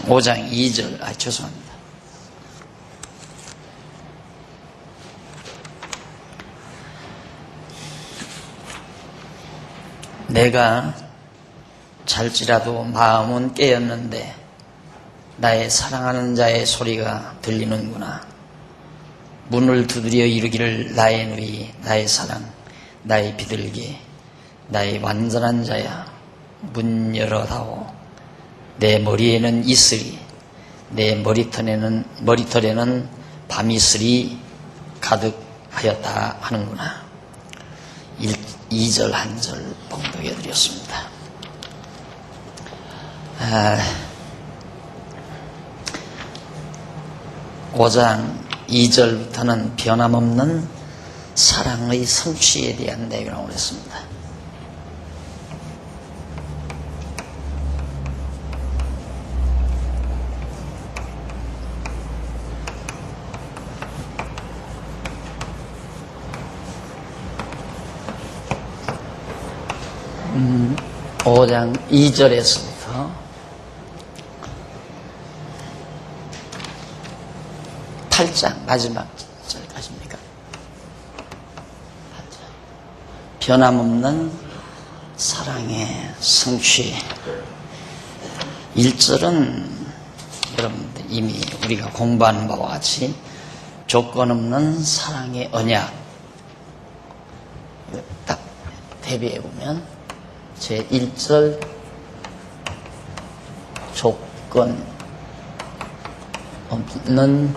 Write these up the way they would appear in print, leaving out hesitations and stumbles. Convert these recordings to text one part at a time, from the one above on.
5장 2절, 죄송합니다. 내가 잘지라도 마음은 깨었는데 나의 사랑하는 자의 소리가 들리는구나. 문을 두드려 이르기를 나의 누이, 나의 사랑, 나의 비둘기, 나의 완전한 자야, 문 열어다오. 내 머리에는 이슬이, 내 머리털에는 밤이슬이 가득하였다 하는구나. 2절 한 절 봉독해 드렸습니다. 5장 2절부터는 변함없는 사랑의 성취에 대한 내용을 했습니다. 음, 5장 2절에서부터 8장 마지막 절까지입니까? 변함없는 사랑의 성취. 1절은 여러분들 이미 우리가 공부하는 바와 같이 조건 없는 사랑의 언약. 딱 대비해 보면 제 1절 조건 없는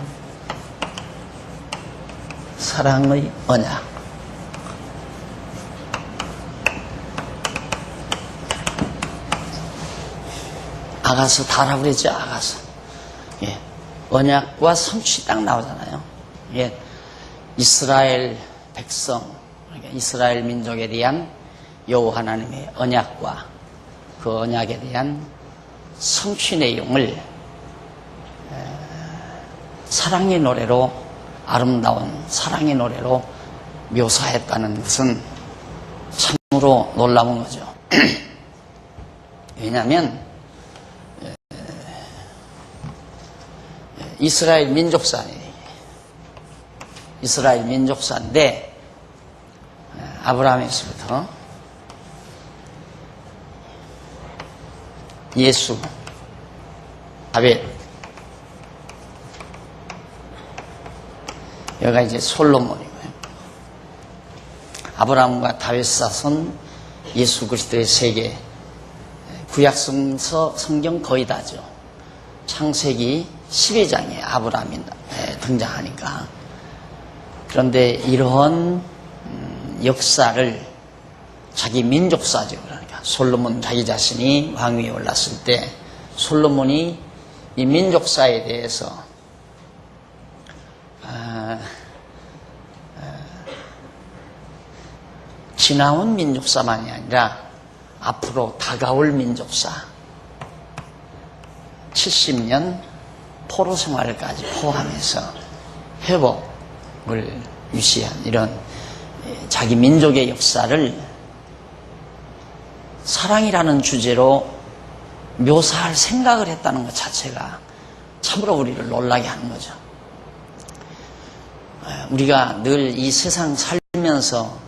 사랑의 언약. 아가서 다라고 그랬죠. 아가서. 예. 언약과 성취 딱 나오잖아요. 예. 이스라엘 백성, 그러니까 이스라엘 민족에 대한 여호와 하나님의 언약과 그 언약에 대한 성취 내용을 사랑의 노래로, 아름다운 사랑의 노래로 묘사했다는 것은 참으로 놀라운 거죠. 왜냐하면 이스라엘 민족사인데 아브라함에서부터 예수, 다윗, 여기가 이제 솔로몬이고요. 아브라함과 다윗 사손, 예수 그리스도의 세계, 구약성경 거의 다죠. 창세기 12장에 아브라함이 등장하니까. 그런데 이런 역사를 자기 민족사죠. 그러니까 솔로몬 자기 자신이 왕위에 올랐을 때 솔로몬이 이 민족사에 대해서 지나온 민족사만이 아니라 앞으로 다가올 민족사, 70년 포로 생활까지 포함해서 회복을 유시한 이런 자기 민족의 역사를 사랑이라는 주제로 묘사할 생각을 했다는 것 자체가 참으로 우리를 놀라게 하는 거죠. 우리가 늘 이 세상 살면서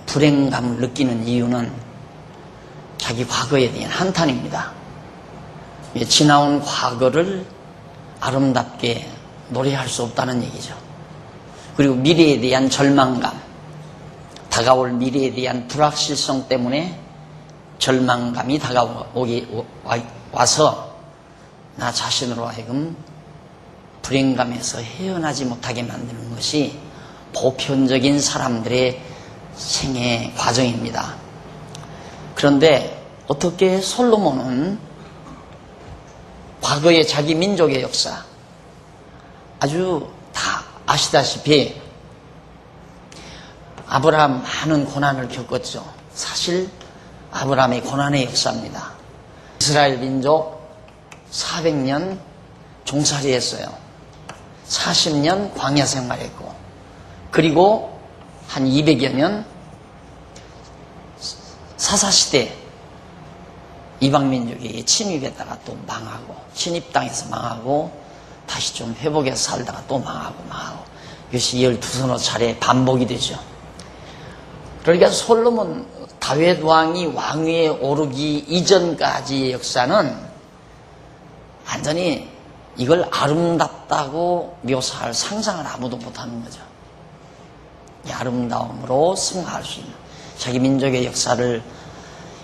불행감을 느끼는 이유는 자기 과거에 대한 한탄입니다. 지나온 과거를 아름답게 노래할 수 없다는 얘기죠. 그리고 미래에 대한 절망감, 다가올 미래에 대한 불확실성 때문에 절망감이 와서 나 자신으로 하여금 불행감에서 헤어나지 못하게 만드는 것이 보편적인 사람들의 생애 과정입니다. 그런데 어떻게 솔로몬은 과거의 자기 민족의 역사, 아주 다 아시다시피 아브라함 많은 고난을 겪었죠. 사실 아브라함의 고난의 역사입니다. 이스라엘 민족 400년 종살이 했어요. 40년 광야 생활했고, 그리고 한 200여 년 사사시대 이방민족이 침입했다가 또 망하고, 침입당해서 망하고, 다시 좀 회복해서 살다가 또 망하고. 이것이 12서너 차례 반복이 되죠. 그러니까 솔로몬, 다윗 왕이 왕위에 오르기 이전까지의 역사는 완전히 이걸 아름답다고 묘사할 상상을 아무도 못하는 거죠. 이 아름다움으로 승화할 수 있는, 자기 민족의 역사를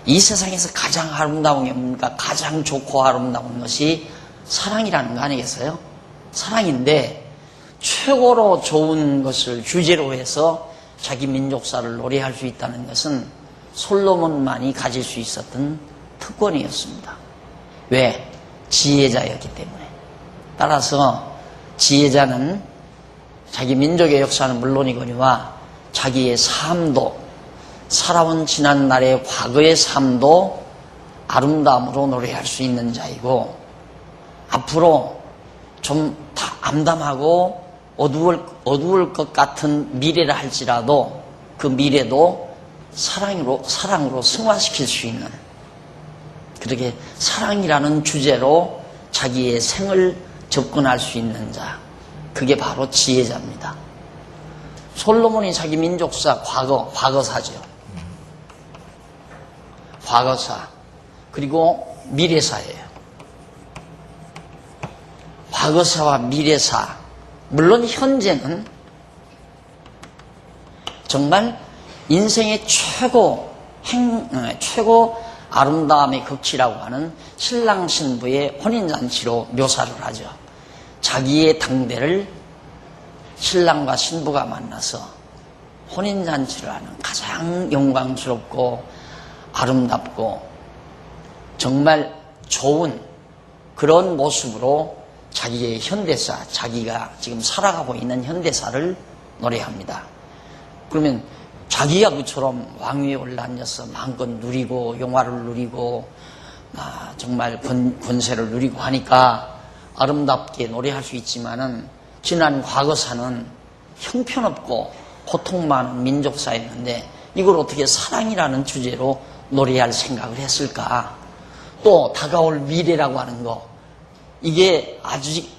이 세상에서 가장 아름다운 게 뭡니까? 가장 좋고 아름다운 것이 사랑이라는 거 아니겠어요? 사랑인데 최고로 좋은 것을 주제로 해서 자기 민족사를 노래할 수 있다는 것은 솔로몬만이 가질 수 있었던 특권이었습니다. 왜? 지혜자였기 때문에. 따라서 지혜자는 자기 민족의 역사는 물론이거니와 자기의 삶도, 살아온 지난날의 과거의 삶도 아름다움으로 노래할 수 있는 자이고, 앞으로 좀 다 암담하고 어두울 것 같은 미래라 할지라도 그 미래도 사랑으로 승화시킬 수 있는, 그렇게 사랑이라는 주제로 자기의 생을 접근할 수 있는 자, 그게 바로 지혜자입니다. 솔로몬이 자기 민족사 과거사죠. 과거사, 그리고 미래사예요. 과거사와 미래사, 물론 현재는 정말 인생의 최고 아름다움의 극치라고 하는 신랑 신부의 혼인잔치로 묘사를 하죠. 자기의 당대를 신랑과 신부가 만나서 혼인잔치를 하는 가장 영광스럽고 아름답고 정말 좋은 그런 모습으로 자기의 현대사, 자기가 지금 살아가고 있는 현대사를 노래합니다. 그러면 자기가 그처럼 왕위에 올라앉아서 마음껏 누리고 영화를 누리고 정말 권세를 누리고 하니까 아름답게 노래할 수 있지만은, 지난 과거사는 형편없고 고통 많은 민족사였는데 이걸 어떻게 사랑이라는 주제로 노래할 생각을 했을까? 또 다가올 미래라고 하는 거, 이게 아직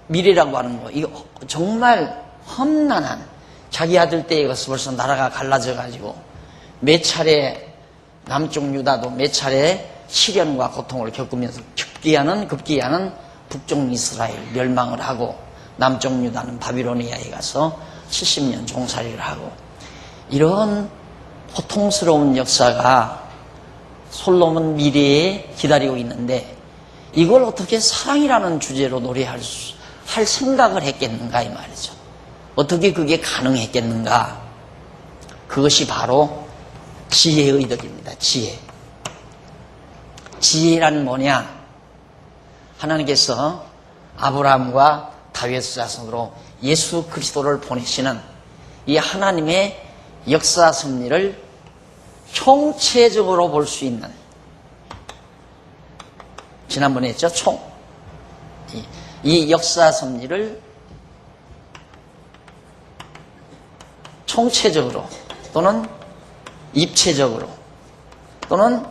미래라고 하는 거, 이거 정말 험난한, 자기 아들 때에 가서 벌써 나라가 갈라져 가지고 몇 차례 남쪽 유다도 몇 차례 시련과 고통을 겪으면서 급기야는 북쪽 이스라엘 멸망을 하고, 남쪽 유다는 바빌로니아에 가서 70년 종살이를 하고, 이런 고통스러운 역사가 솔로몬 미래에 기다리고 있는데 이걸 어떻게 사랑이라는 주제로 노래할 생각을 했겠는가 이 말이죠. 어떻게 그게 가능했겠는가? 그것이 바로 지혜의 덕입니다. 지혜란 뭐냐? 하나님께서 아브라함과 다윗 자손으로 예수 그리스도를 보내시는 이 하나님의 역사 섭리를 총체적으로 볼 수 있는, 지난번에 했죠. 이 역사 섭리를 총체적으로 또는 입체적으로 또는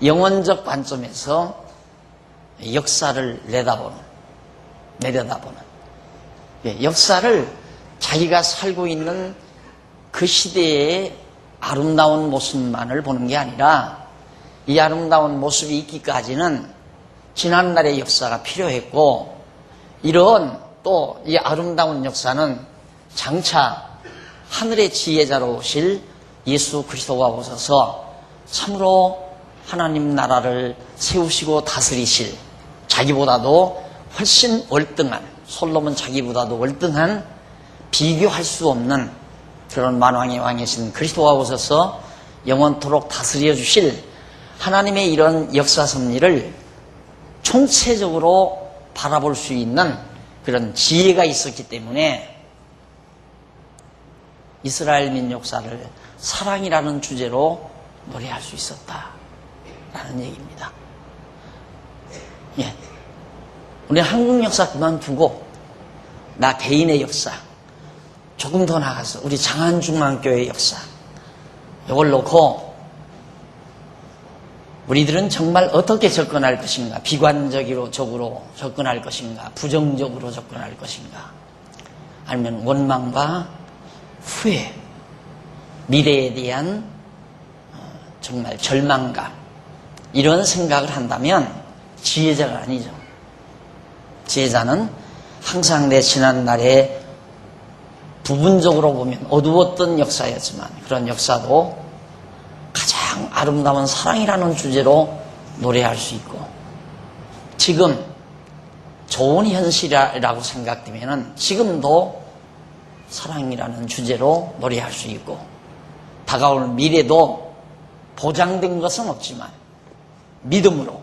영원적 관점에서 역사를 내려다보는, 역사를 자기가 살고 있는 그 시대의 아름다운 모습만을 보는 게 아니라, 이 아름다운 모습이 있기까지는 지난날의 역사가 필요했고, 이런 또 이 아름다운 역사는 장차 하늘의 지혜자로 오실 예수 그리스도가 오셔서 참으로 하나님 나라를 세우시고 다스리실, 자기보다도 훨씬 월등한, 솔로몬 자기보다도 월등한, 비교할 수 없는 그런 만왕의 왕이신 그리스도가 오셔서 영원토록 다스려 주실 하나님의 이런 역사 섭리를 총체적으로 바라볼 수 있는 그런 지혜가 있었기 때문에 이스라엘 민족사를 사랑이라는 주제로 노래할 수 있었다라는 얘기입니다. 우리 한국 역사 그만두고 나 개인의 역사, 조금 더 나가서 우리 장안중앙교회 역사, 이걸 놓고 우리들은 정말 어떻게 접근할 것인가? 비관적으로 접근할 것인가? 부정적으로 접근할 것인가? 아니면 원망과 후회, 미래에 대한 정말 절망감, 이런 생각을 한다면 지혜자가 아니죠. 지혜자는 항상 내 지난날에 부분적으로 보면 어두웠던 역사였지만 그런 역사도 가장 아름다운 사랑이라는 주제로 노래할 수 있고, 지금 좋은 현실이라고 생각되면 지금도 사랑이라는 주제로 노래할 수 있고, 다가올 미래도 보장된 것은 없지만 믿음으로,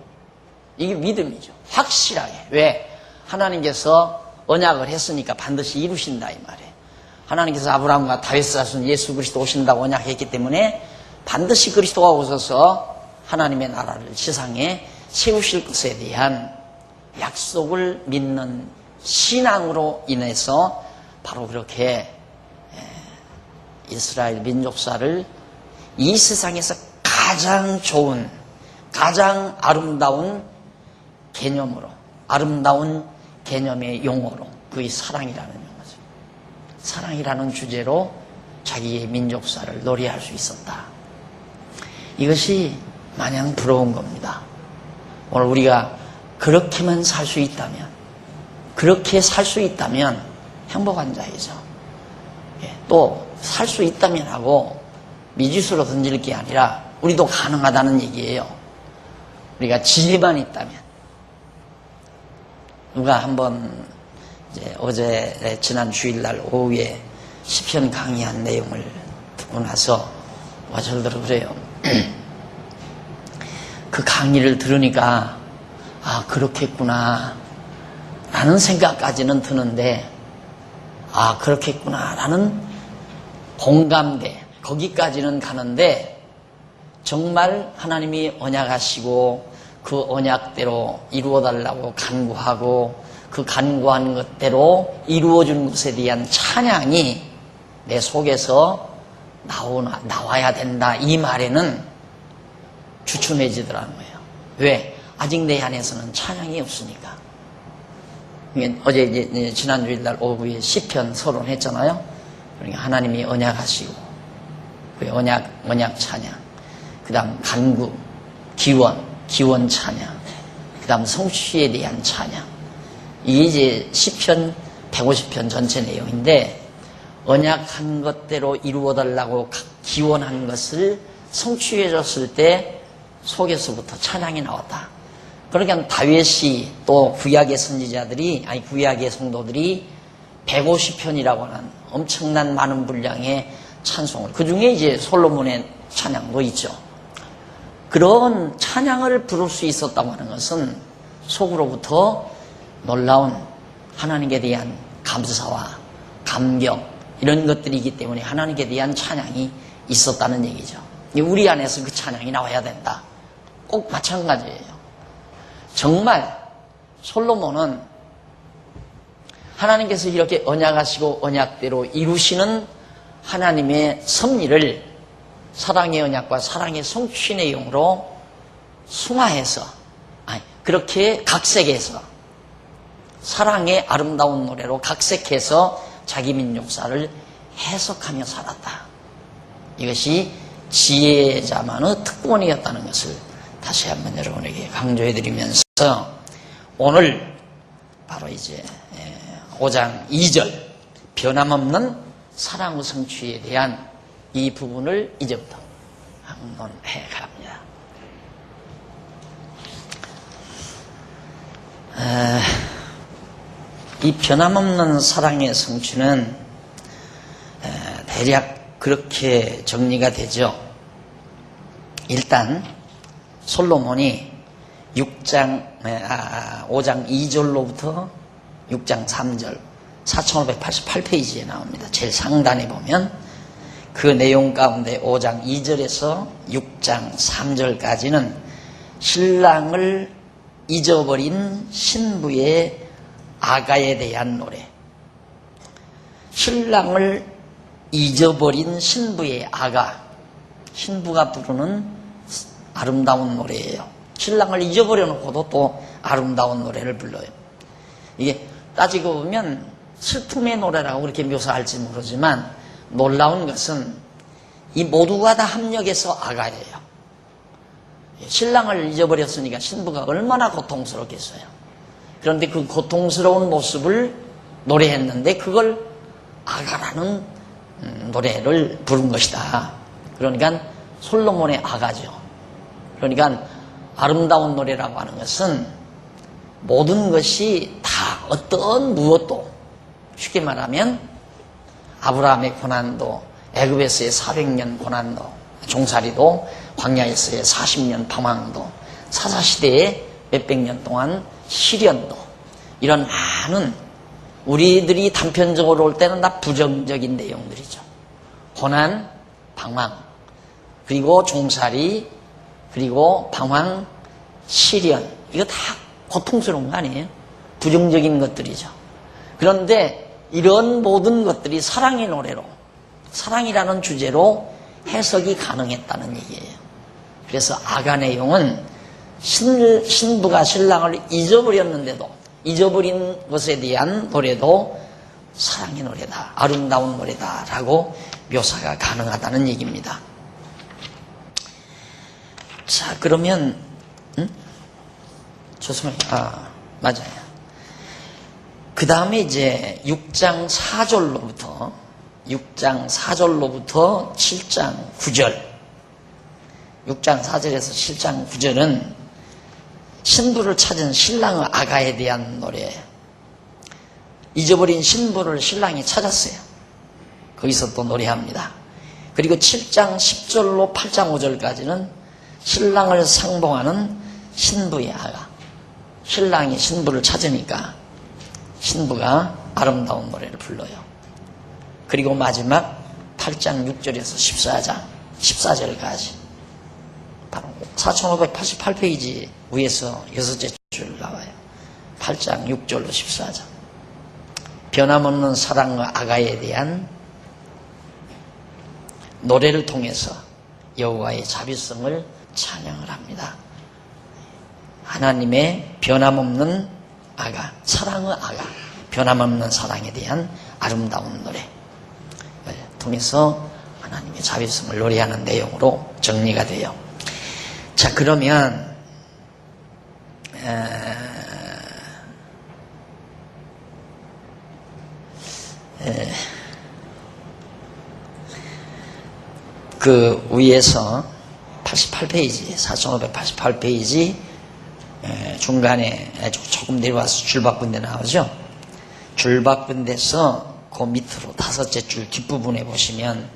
이게 믿음이죠. 확실하게. 왜? 하나님께서 언약을 했으니까 반드시 이루신다 이 말이에요. 하나님께서 아브라함과 다윗 자손 예수 그리스도 오신다고 언약했기 때문에 반드시 그리스도가 오셔서 하나님의 나라를 지상에 세우실 것에 대한 약속을 믿는 신앙으로 인해서 바로 그렇게 이스라엘 민족사를 이 세상에서 가장 좋은, 가장 아름다운 개념으로, 아름다운 개념의 용어로, 그게 사랑이라는 용어죠. 사랑이라는 주제로 자기의 민족사를 노래할 수 있었다. 이것이 마냥 부러운 겁니다. 오늘 우리가 그렇게만 살 수 있다면, 그렇게 살 수 있다면 행복한 자이죠. 또 살 수 있다면 하고 미지수로 던질 게 아니라 우리도 가능하다는 얘기예요. 우리가 지혜만 있다면. 누가 한번 어제 지난 주일날 오후에 시편 강의한 내용을 듣고 나서 저들도 그래요. 그 강의를 들으니까 아 그렇겠구나 라는 생각까지는 드는데, 아 그렇겠구나 라는 공감대, 거기까지는 가는데 정말 하나님이 언약하시고 그 언약대로 이루어달라고 간구하고 그 간구한 것대로 이루어준 것에 대한 찬양이 내 속에서 나와야 된다, 이 말에는 주춤해지더라는 거예요. 왜? 아직 내 안에서는 찬양이 없으니까. 어제 이제 지난 주일날 오후에 시편 서론했잖아요. 그러니까 하나님이 언약하시고 그 언약 찬양, 그 다음 간구, 기원 찬양, 그 다음 성취에 대한 찬양. 이게 이제 시편 150편 전체 내용인데, 언약한 것대로 이루어달라고 기원한 것을 성취해줬을 때 속에서부터 찬양이 나왔다. 그러니까 다윗이 또 구약의 선지자들이, 아니 구약의 성도들이 150편이라고 하는 엄청난 많은 분량의 찬송을, 그 중에 이제 솔로몬의 찬양도 있죠. 그런 찬양을 부를 수 있었다고 하는 것은 속으로부터 놀라운 하나님께 대한 감사와 감격, 이런 것들이기 때문에 하나님께 대한 찬양이 있었다는 얘기죠. 우리 안에서 그 찬양이 나와야 된다. 꼭 마찬가지예요. 정말 솔로몬은 하나님께서 이렇게 언약하시고 언약대로 이루시는 하나님의 섭리를 사랑의 언약과 사랑의 성취 내용으로 승화해서, 그렇게 각색해서, 사랑의 아름다운 노래로 각색해서 자기 민족사를 해석하며 살았다. 이것이 지혜자만의 특권이었다는 것을 다시 한번 여러분에게 강조해드리면서, 오늘 바로 이제 5장 2절 변함없는 사랑의 성취에 대한 이 부분을 이제부터 항론해 갑니다. 이 변함없는 사랑의 성취는 대략 그렇게 정리가 되죠. 일단 솔로몬이 5장 2절로부터 6장 3절 4588페이지에 나옵니다. 제일 상단에 보면 그 내용 가운데 5장 2절에서 6장 3절까지는 신랑을 잊어버린 신부의 아가에 대한 노래. 신랑을 잊어버린 신부의 아가. 신부가 부르는 아름다운 노래예요. 신랑을 잊어버려 놓고도 또 아름다운 노래를 불러요. 이게 따지고 보면 슬픔의 노래라고 그렇게 묘사할지 모르지만 놀라운 것은 이 모두가 다 합력해서 아가예요. 신랑을 잊어버렸으니까 신부가 얼마나 고통스럽겠어요. 그런데 그 고통스러운 모습을 노래했는데 그걸 아가라는 노래를 부른 것이다. 그러니까 솔로몬의 아가죠. 그러니까 아름다운 노래라고 하는 것은 모든 것이 다 어떤 무엇도 쉽게 말하면 아브라함의 고난도, 애굽에서의 400년 고난도, 종살이도, 광야에서의 40년 방황도, 사사시대의 몇백 년 동안 시련도, 이런 많은 우리들이 단편적으로 올 때는 다 부정적인 내용들이죠. 고난, 방황, 그리고 종살이, 그리고 방황, 시련, 이거 다 고통스러운 거 아니에요? 부정적인 것들이죠. 그런데 이런 모든 것들이 사랑의 노래로, 사랑이라는 주제로 해석이 가능했다는 얘기예요. 그래서 아가 내용은 신부가 신랑을 잊어버렸는데도 잊어버린 것에 대한 노래도 사랑의 노래다, 아름다운 노래다라고 묘사가 가능하다는 얘기입니다. 자, 그러면 좋습니다. 맞아요. 그 다음에 이제 6장 4절로부터 7장 9절, 6장 4절에서 7장 9절은 신부를 찾은 신랑의 아가에 대한 노래. 잊어버린 신부를 신랑이 찾았어요. 거기서 또 노래합니다. 그리고 7장 10절로 8장 5절까지는 신랑을 상봉하는 신부의 아가. 신랑이 신부를 찾으니까 신부가 아름다운 노래를 불러요. 그리고 마지막 8장 6절에서 14절까지 바로 4588페이지 위에서 6째 줄 나와요. 8장 6절로 14절. 변함없는 사랑과 아가에 대한 노래를 통해서 여호와의 자비성을 찬양을 합니다. 하나님의 변함없는 아가, 사랑의 아가, 변함없는 사랑에 대한 아름다운 노래 통해서 하나님의 자비성을 노래하는 내용으로 정리가 돼요. 자, 그러면 그 위에서 88페이지, 4588페이지 중간에 조금 내려와서 줄 바꾼 데 나오죠. 줄 바꾼 데서 그 밑으로 5째 줄 뒷부분에 보시면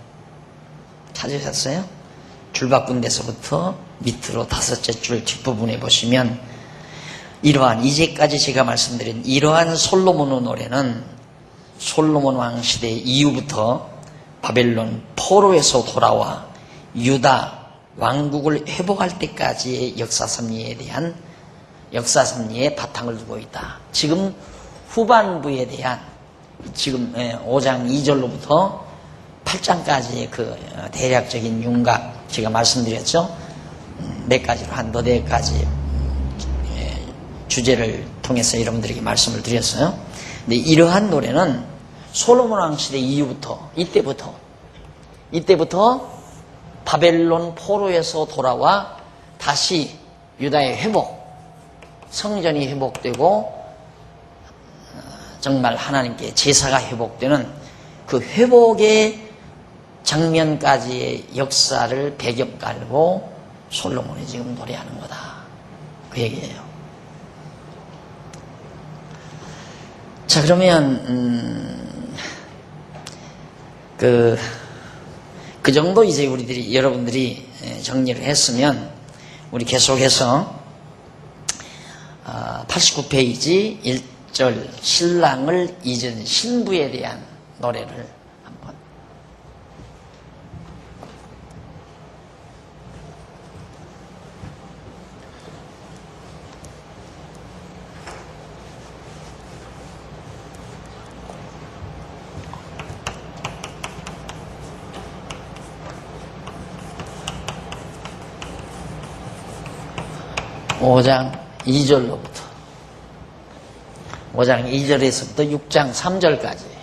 찾으셨어요? 줄 바꾼 데서부터 밑으로 5째 줄 뒷부분에 보시면 이러한 이제까지 제가 말씀드린 이러한 솔로몬의 노래는 솔로몬 왕 시대 이후부터 바벨론 포로에서 돌아와 유다 왕국을 회복할 때까지의 역사 섭리에 대한 역사 섭리의 바탕을 두고 있다. 지금 후반부에 대한 지금 5장 2절로부터 8장까지의 그 대략적인 윤곽 제가 말씀드렸죠. 몇 가지로 한 너댓 가지 주제를 통해서 여러분들에게 말씀을 드렸어요. 근데 이러한 노래는 솔로몬 왕 시대 이후부터 이때부터 바벨론 포로에서 돌아와 다시 유다의 회복, 성전이 회복되고 정말 하나님께 제사가 회복되는 그 회복의 장면까지의 역사를 배경 깔고 솔로몬이 지금 노래하는 거다. 그 얘기예요. 자, 그러면 그 정도 이제 여러분들이 정리를 했으면 우리 계속해서 89페이지 1절 신랑을 잊은 신부에 대한 노래를 한번 5장 2절로부터 5장 2절에서부터 6장 3절까지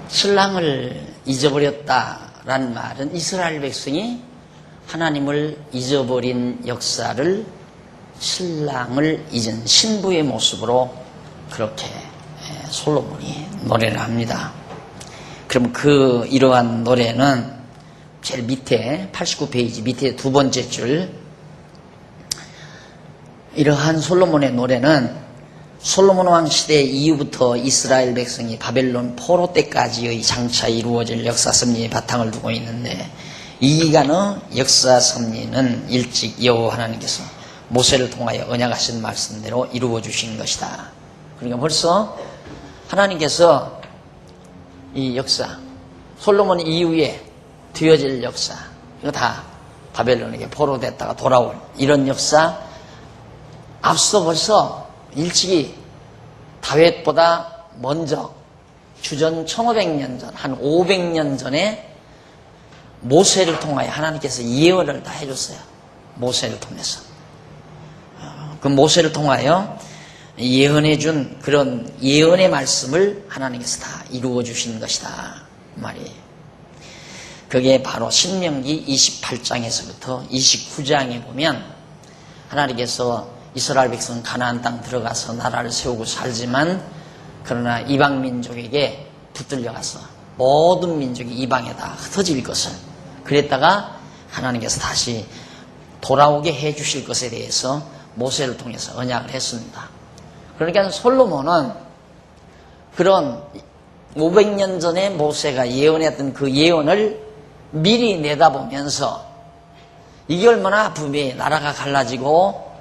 신랑을 잊어버렸다라는 말은 이스라엘 백성이 하나님을 잊어버린 역사를 신랑을 잊은 신부의 모습으로 그렇게 솔로몬이 노래를 합니다. 그럼 이러한 노래는 제일 밑에 89페이지 밑에 두 번째 줄, 이러한 솔로몬의 노래는 솔로몬 왕 시대 이후부터 이스라엘 백성이 바벨론 포로 때까지의 장차 이루어질 역사 섭리의 바탕을 두고 있는데, 이 기간의 역사 섭리는 일찍 여호와 하나님께서 모세를 통하여 언약하신 말씀대로 이루어 주신 것이다. 그러니까 벌써 하나님께서 이 역사, 솔로몬 이후에 되어질 역사, 이거 다 바벨론에게 포로됐다가 돌아올 이런 역사, 앞서 벌써 일찍이 다윗보다 먼저 주전 1500년 전, 한 500년 전에 모세를 통하여 하나님께서 예언을 다 해줬어요. 모세를 통해서. 그 모세를 통하여 예언해준 그런 예언의 말씀을 하나님께서 다 이루어 주신 것이다 말이에요. 그게 바로 신명기 28장에서부터 29장에 보면 하나님께서 이스라엘 백성 가나안 땅 들어가서 나라를 세우고 살지만, 그러나 이방 민족에게 붙들려가서 모든 민족이 이방에다 흩어질 것을, 그랬다가 하나님께서 다시 돌아오게 해 주실 것에 대해서 모세를 통해서 언약을 했습니다. 그러니까 솔로몬은 그런 500년 전에 모세가 예언했던 그 예언을 미리 내다보면서, 이게 얼마나 아픔이, 나라가 갈라지고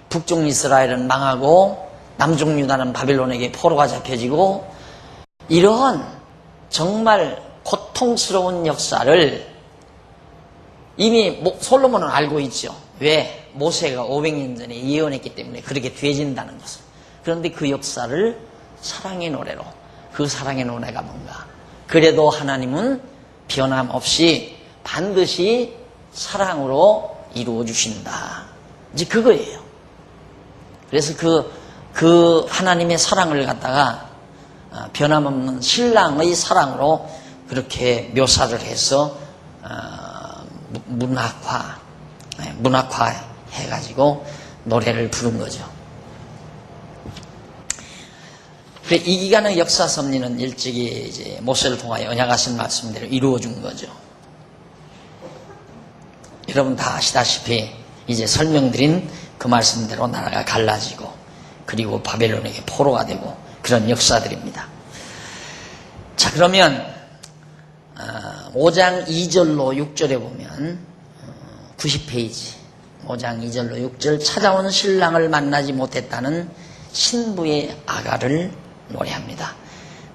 북쪽 이스라엘은 망하고 남쪽 유다는 바벨론에게 포로가 잡혀지고, 이러한 정말 고통스러운 역사를 이미 솔로몬은 알고 있죠. 왜? 모세가 500년 전에 예언했기 때문에 그렇게 되어진다는 것을. 그런데 그 역사를 사랑의 노래로, 그 사랑의 노래가 뭔가? 그래도 하나님은 변함없이 반드시 사랑으로 이루어 주신다. 이제 그거예요. 그래서 그 하나님의 사랑을 갖다가 변함없는 신랑의 사랑으로 그렇게 묘사를 해서 문학화 해가지고 노래를 부른 거죠. 그래, 이 기간의 역사 섭리는 일찍이 이제 모세를 통하여 언약하신 말씀대로 이루어준 거죠. 여러분 다 아시다시피 이제 설명드린 그 말씀대로 나라가 갈라지고, 그리고 바벨론에게 포로가 되고, 그런 역사들입니다. 자, 그러면 5장 2절로 6절에 보면 90페이지 5장 2절로 6절, 찾아온 신랑을 만나지 못했다는 신부의 아가를 노래합니다.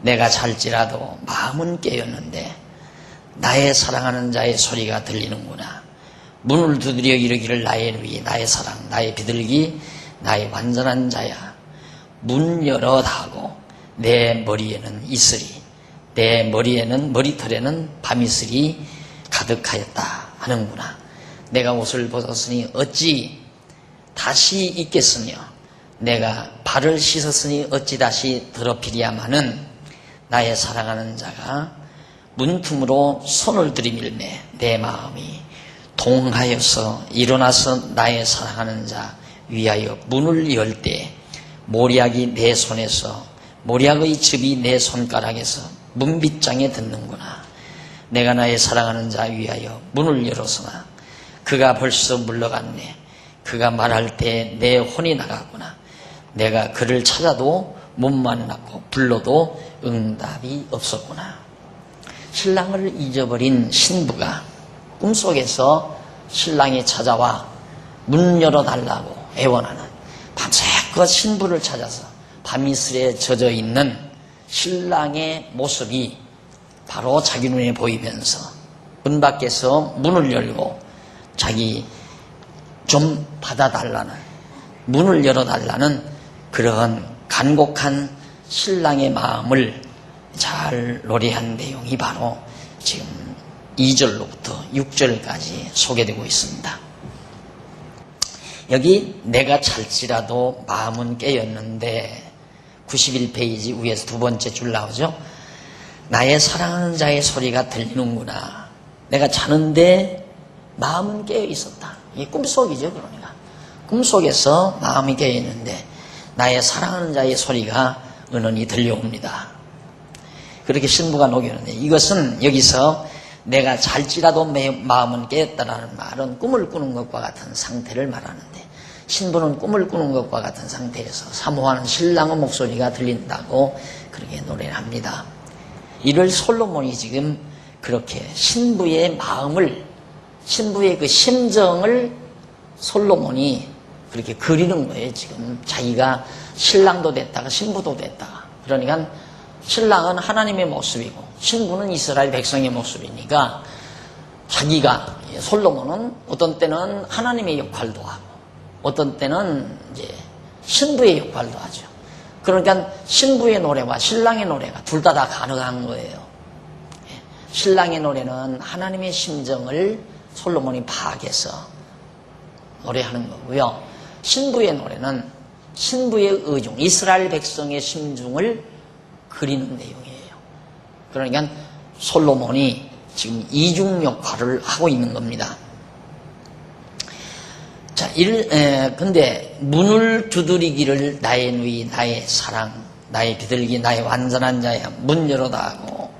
내가 잘지라도 마음은 깨었는데 나의 사랑하는 자의 소리가 들리는구나. 문을 두드려 이르기를 나의 누이, 나의 사랑, 나의 비둘기, 나의 완전한 자야. 문 열어 하고 내 머리에는 이슬이, 내 머리털에는 밤이슬이 가득하였다 하는구나. 내가 옷을 벗었으니 어찌 다시 입겠으며, 내가 발을 씻었으니 어찌 다시 더럽히랴마는, 나의 사랑하는 자가 문틈으로 손을 들이밀매 내 마음이 동하여서 일어나서 나의 사랑하는 자 위하여 문을 열 때, 모략이 내 손에서, 모략의 즙이 내 손가락에서 문빗장에 듣는구나. 내가 나의 사랑하는 자 위하여 문을 열었으나 그가 벌써 물러갔네. 그가 말할 때 내 혼이 나갔구나. 내가 그를 찾아도 못 만났고 불러도 응답이 없었구나. 신랑을 잊어버린 신부가 꿈속에서 신랑이 찾아와 문 열어달라고 애원하는, 밤새껏 신부를 찾아서 밤이슬에 젖어 있는 신랑의 모습이 바로 자기 눈에 보이면서 문 밖에서 문을 열고 자기 좀 받아달라는, 문을 열어달라는 그러한 간곡한 신랑의 마음을 잘 노래한 내용이 바로 지금 2절로부터 6절까지 소개되고 있습니다. 여기 내가 잘지라도 마음은 깨었는데 91페이지 위에서 두 번째 줄 나오죠. 나의 사랑하는 자의 소리가 들리는구나. 내가 자는데 마음은 깨어 있었다. 이게 꿈속이죠. 그러니까 꿈속에서 마음이 깨어 있는데 나의 사랑하는 자의 소리가 은은히 들려옵니다. 그렇게 신부가 녹였는데, 이것은 여기서 내가 잘지라도 마음은 깨었다라는 말은 꿈을 꾸는 것과 같은 상태를 말하는데, 신부는 꿈을 꾸는 것과 같은 상태에서 사모하는 신랑의 목소리가 들린다고 그렇게 노래를 합니다. 이를 솔로몬이 지금 그렇게 신부의 마음을, 신부의 그 심정을 솔로몬이 그렇게 그리는 거예요. 지금 자기가 신랑도 됐다가 신부도 됐다가. 그러니까 신랑은 하나님의 모습이고 신부는 이스라엘 백성의 모습이니까 자기가, 솔로몬은 어떤 때는 하나님의 역할도 하고 어떤 때는 이제 신부의 역할도 하죠. 그러니까 신부의 노래와 신랑의 노래가 둘 다 가능한 거예요. 신랑의 노래는 하나님의 심정을 솔로몬이 파악해서 노래하는 거고요. 신부의 노래는 신부의 의중, 이스라엘 백성의 심중을 그리는 내용이에요. 그러니까 솔로몬이 지금 이중 역할을 하고 있는 겁니다. 자, 근데 문을 두드리기를 나의 누이, 나의 사랑, 나의 비둘기, 나의 완전한 자야, 문 열어다고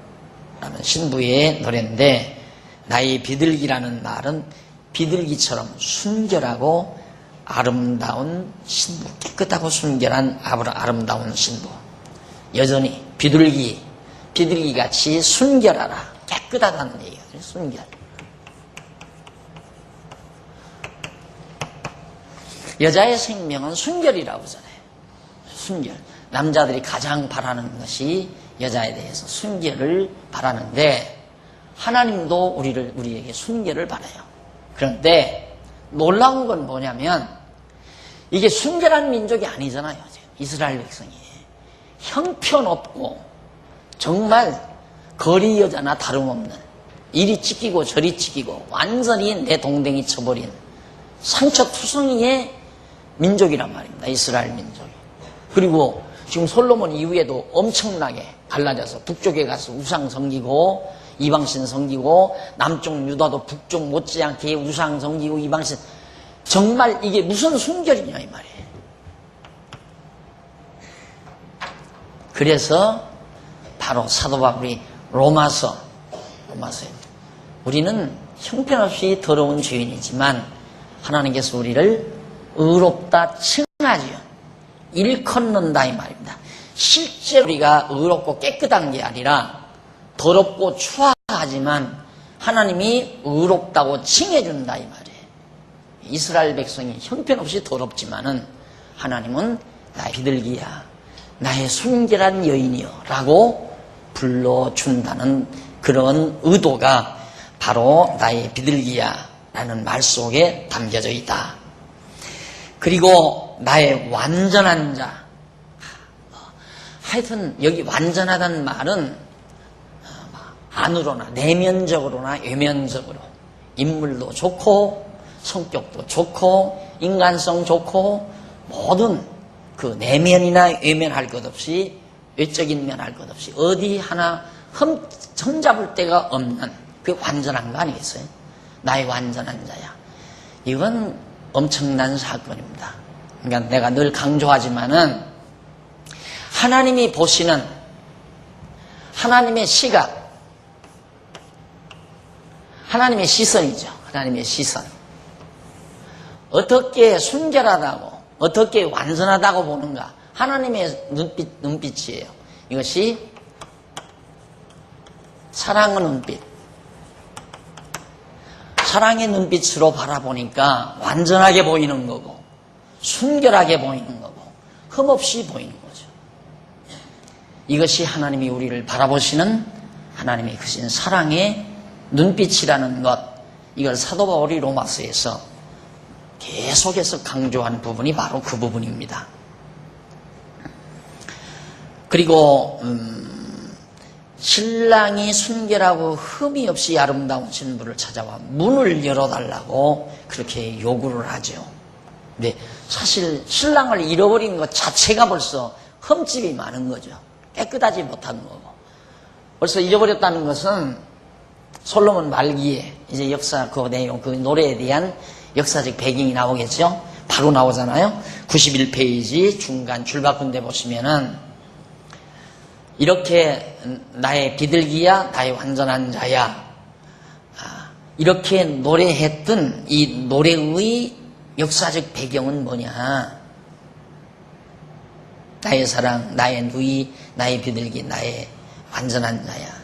라는 신부의 노래인데, 나의 비둘기라는 말은 비둘기처럼 순결하고 아름다운 신부, 깨끗하고 순결한 아름다운 신부. 여전히 비둘기같이 순결하라, 깨끗하다는 얘기거든요. 순결. 여자의 생명은 순결이라고 하잖아요. 순결. 남자들이 가장 바라는 것이 여자에 대해서 순결을 바라는데, 하나님도 우리에게 순결을 바라요. 그런데 놀라운 건 뭐냐면, 이게 순결한 민족이 아니잖아요. 지금 이스라엘 백성이 형편없고 정말 거리 여자나 다름없는, 이리 찢기고 저리 찢기고 완전히 내 동댕이 쳐버린 상처투성이의 민족이란 말입니다. 이스라엘 민족이. 그리고 지금 솔로몬 이후에도 엄청나게 갈라져서 북쪽에 가서 우상 섬기고 이방신 섬기고, 남쪽 유다도 북쪽 못지않게 우상 섬기고 이방신. 정말 이게 무슨 순결이냐 이 말이에요. 그래서 바로 사도 바울이 로마서에 우리는 형편없이 더러운 죄인이지만 하나님께서 우리를 의롭다 칭하지요. 일컫는다 이 말입니다. 실제 우리가 의롭고 깨끗한 게 아니라 더럽고 추하지만 하나님이 의롭다고 칭해준다 이 말이에요. 이스라엘 백성이 형편없이 더럽지만은 하나님은 나의 비둘기야, 나의 순결한 여인이여 라고 불러준다는 그런 의도가 바로 나의 비둘기야 라는 말 속에 담겨져 있다. 그리고 나의 완전한 자. 하여튼 여기 완전하다는 말은 안으로나 내면적으로나 외면적으로 인물도 좋고 성격도 좋고 인간성 좋고 모든 그 내면이나 외면할 것 없이, 외적인 면 할 것 없이 어디 하나 흠잡을 데가 없는 그 완전한 거 아니겠어요? 나의 완전한 자야. 이건 엄청난 사건입니다. 그러니까 내가 늘 강조하지만은 하나님이 보시는 하나님의 시각, 하나님의 시선이죠. 하나님의 시선. 어떻게 순결하다고, 어떻게 완전하다고 보는가. 하나님의 눈빛이에요. 이것이 사랑의 눈빛. 사랑의 눈빛으로 바라보니까 완전하게 보이는 거고, 순결하게 보이는 거고, 흠없이 보이는 거죠. 이것이 하나님이 우리를 바라보시는 하나님의 크신 사랑의 눈빛이라는 것, 이걸 사도 바울이 로마서에서 계속해서 강조한 부분이 바로 그 부분입니다. 그리고 신랑이 순결하고 흠이 없이 아름다운 신부를 찾아와 문을 열어달라고 그렇게 요구를 하죠. 근데 사실 신랑을 잃어버린 것 자체가 벌써 흠집이 많은 거죠. 깨끗하지 못한 거고. 벌써 잊어버렸다는 것은 솔로몬 말기에 이제 역사 그 내용, 그 노래에 대한 역사적 배경이 나오겠죠. 바로 나오잖아요. 91페이지 중간 줄바꾼 데 보시면은 이렇게 나의 비둘기야, 나의 완전한 자야. 이렇게 노래했던 이 노래의 역사적 배경은 뭐냐? 나의 사랑, 나의 누이, 나의 비둘기, 나의 완전한 자야.